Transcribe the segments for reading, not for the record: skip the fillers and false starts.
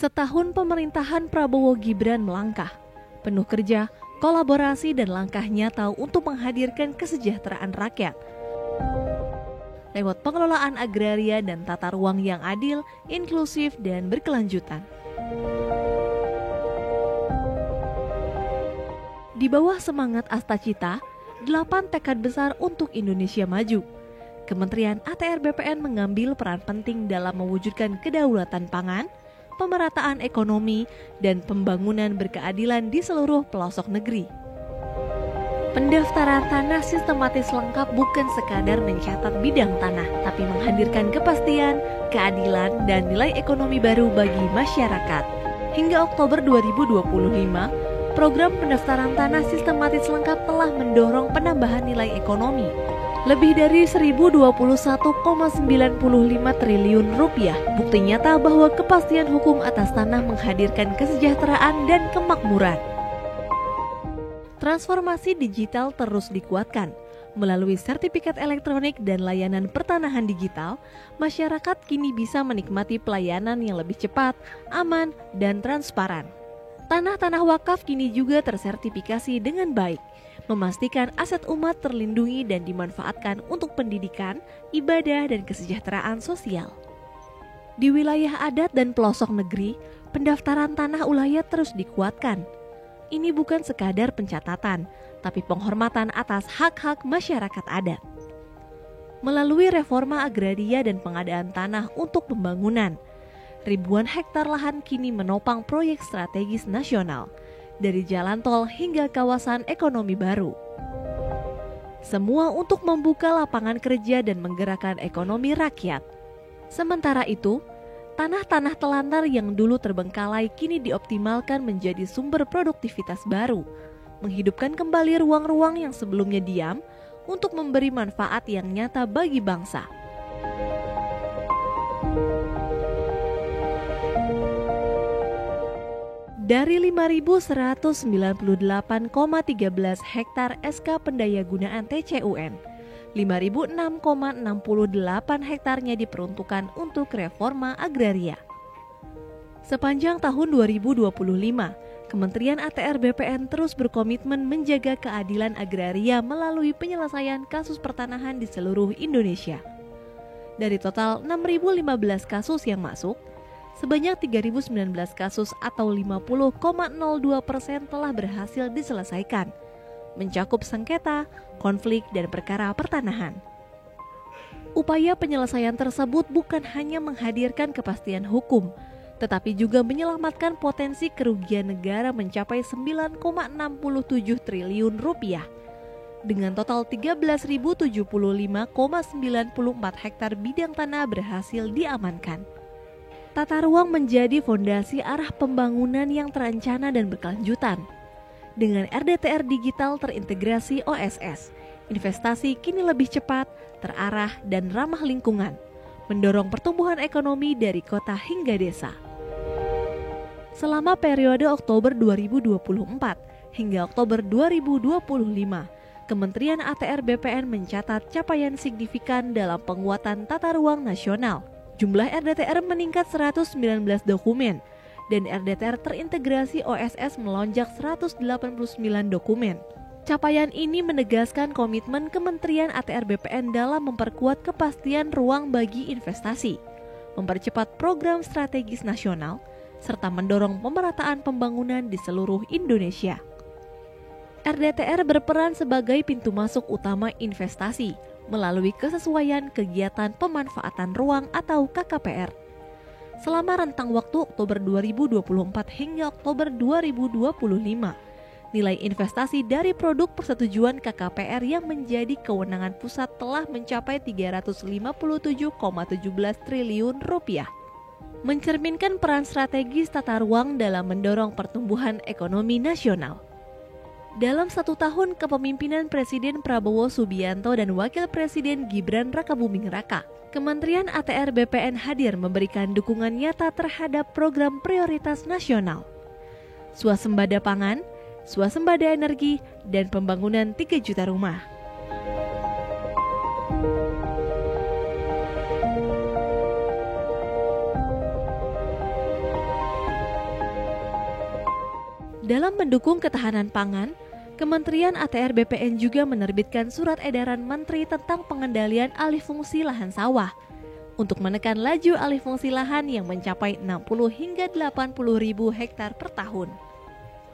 Setahun pemerintahan Prabowo Gibran melangkah, penuh kerja, kolaborasi dan langkah nyata untuk menghadirkan kesejahteraan rakyat. Lewat pengelolaan agraria dan tata ruang yang adil, inklusif dan berkelanjutan. Di bawah semangat Astacita, 8 tekad besar untuk Indonesia maju. Kementerian ATR BPN mengambil peran penting dalam mewujudkan kedaulatan pangan, pemerataan ekonomi, dan pembangunan berkeadilan di seluruh pelosok negeri. Pendaftaran tanah sistematis lengkap bukan sekadar mencatat bidang tanah, tapi menghadirkan kepastian, keadilan, dan nilai ekonomi baru bagi masyarakat. Hingga Oktober 2025, program pendaftaran tanah sistematis lengkap telah mendorong penambahan nilai ekonomi lebih dari 1.021,95 triliun rupiah. Bukti nyata bahwa kepastian hukum atas tanah menghadirkan kesejahteraan dan kemakmuran. Transformasi digital terus dikuatkan. Melalui sertifikat elektronik dan layanan pertanahan digital, masyarakat kini bisa menikmati pelayanan yang lebih cepat, aman, dan transparan. Tanah-tanah wakaf kini juga tersertifikasi dengan baik, memastikan aset umat terlindungi dan dimanfaatkan untuk pendidikan, ibadah, dan kesejahteraan sosial. Di wilayah adat dan pelosok negeri, pendaftaran tanah ulayat terus dikuatkan. Ini bukan sekadar pencatatan, tapi penghormatan atas hak-hak masyarakat adat. Melalui reforma agraria dan pengadaan tanah untuk pembangunan, ribuan hektar lahan kini menopang proyek strategis nasional, dari jalan tol hingga kawasan ekonomi baru. Semua untuk membuka lapangan kerja dan menggerakkan ekonomi rakyat. Sementara itu, tanah-tanah telantar yang dulu terbengkalai kini dioptimalkan menjadi sumber produktivitas baru, menghidupkan kembali ruang-ruang yang sebelumnya diam untuk memberi manfaat yang nyata bagi bangsa. Dari 5.198,13 hektar SK Pendayagunaan TCUN, 5.006,68 hektarnya diperuntukkan untuk reforma agraria. Sepanjang tahun 2025, Kementerian ATR BPN terus berkomitmen menjaga keadilan agraria melalui penyelesaian kasus pertanahan di seluruh Indonesia. Dari total 6.015 kasus yang masuk, sebanyak 3.019 kasus atau 50,02% telah berhasil diselesaikan, mencakup sengketa, konflik, dan perkara pertanahan. Upaya penyelesaian tersebut bukan hanya menghadirkan kepastian hukum, tetapi juga menyelamatkan potensi kerugian negara mencapai 9,67 triliun rupiah, dengan total 13.075,94 hektar bidang tanah berhasil diamankan. Tata ruang menjadi fondasi arah pembangunan yang terencana dan berkelanjutan. Dengan RDTR digital terintegrasi OSS, investasi kini lebih cepat, terarah, dan ramah lingkungan, mendorong pertumbuhan ekonomi dari kota hingga desa. Selama periode Oktober 2024 hingga Oktober 2025, Kementerian ATR BPN mencatat capaian signifikan dalam penguatan tata ruang nasional. Jumlah RDTR meningkat 119 dokumen, dan RDTR terintegrasi OSS melonjak 189 dokumen. Capaian ini menegaskan komitmen Kementerian ATR BPN dalam memperkuat kepastian ruang bagi investasi, mempercepat program strategis nasional, serta mendorong pemerataan pembangunan di seluruh Indonesia. RDTR berperan sebagai pintu masuk utama investasi, melalui kesesuaian kegiatan pemanfaatan ruang atau KKPR. Selama rentang waktu Oktober 2024 hingga Oktober 2025, nilai investasi dari produk persetujuan KKPR yang menjadi kewenangan pusat telah mencapai 357,17 triliun rupiah. Mencerminkan peran strategis tata ruang dalam mendorong pertumbuhan ekonomi nasional. Dalam 1 tahun kepemimpinan Presiden Prabowo Subianto dan Wakil Presiden Gibran Rakabuming Raka, Kementerian ATR BPN hadir memberikan dukungan nyata terhadap program prioritas nasional, swasembada pangan, swasembada energi, dan pembangunan 3 juta rumah. Dalam mendukung ketahanan pangan, Kementerian ATR BPN juga menerbitkan surat edaran Menteri tentang pengendalian alih fungsi lahan sawah untuk menekan laju alih fungsi lahan yang mencapai 60 hingga 80 ribu hektar per tahun.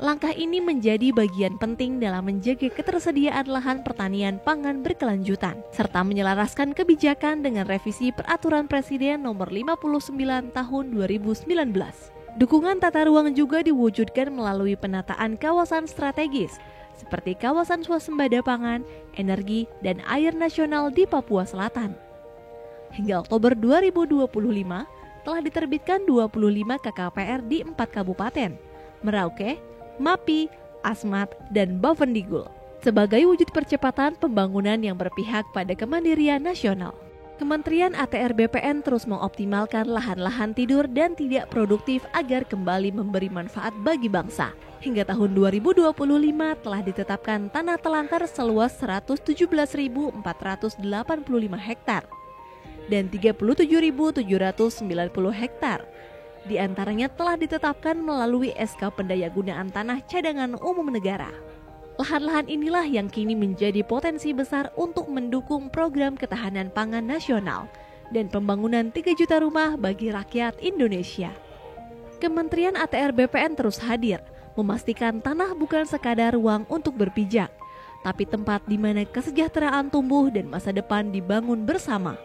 Langkah ini menjadi bagian penting dalam menjaga ketersediaan lahan pertanian pangan berkelanjutan, serta menyelaraskan kebijakan dengan revisi Peraturan Presiden Nomor 59 Tahun 2019. Dukungan tata ruang juga diwujudkan melalui penataan kawasan strategis, seperti kawasan swasembada pangan, energi, dan air nasional di Papua Selatan. Hingga Oktober 2025, telah diterbitkan 25 KKPR di 4 kabupaten, Merauke, Mapi, Asmat, dan Bovendigul, sebagai wujud percepatan pembangunan yang berpihak pada kemandirian nasional. Kementerian ATR BPN terus mengoptimalkan lahan-lahan tidur dan tidak produktif agar kembali memberi manfaat bagi bangsa. Hingga tahun 2025 telah ditetapkan tanah telangkar seluas 117.485 hektar dan 37.790 hektar. Di antaranya telah ditetapkan melalui SK Pendayagunaan Tanah Cadangan Umum Negara. Lahan-lahan inilah yang kini menjadi potensi besar untuk mendukung program ketahanan pangan nasional dan pembangunan 3 juta rumah bagi rakyat Indonesia. Kementerian ATR BPN terus hadir, memastikan tanah bukan sekadar ruang untuk berpijak, tapi tempat di mana kesejahteraan tumbuh dan masa depan dibangun bersama.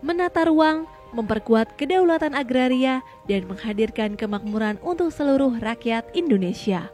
Menata ruang, memperkuat kedaulatan agraria, dan menghadirkan kemakmuran untuk seluruh rakyat Indonesia.